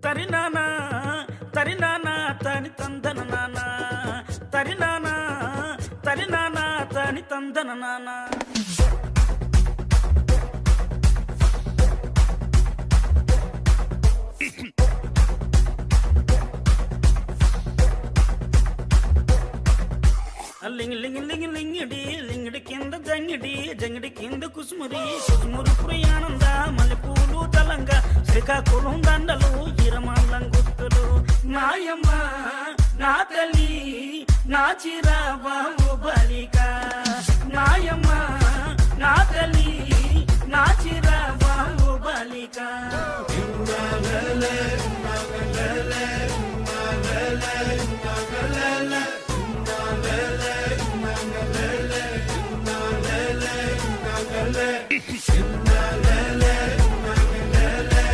తరినానా తరినానా తని తందన నానా తరినానా తరినానా తని తందన నానా లింగి లింగి లింగి లింగిడి లింగిడి కింద జంగిడి జంగిడి కింద కుసుమురి కుసుమురి ప్రయాణంద మల్లెపూలు తలంగా శ్రీకాకుళం దండలు ఇరమండం గుర్తులు నాయమ్మ నా తల్లి నా చిరాబాబు బలిక నాయమ్మ నా తల్లి నా చిరాబాబు బలిక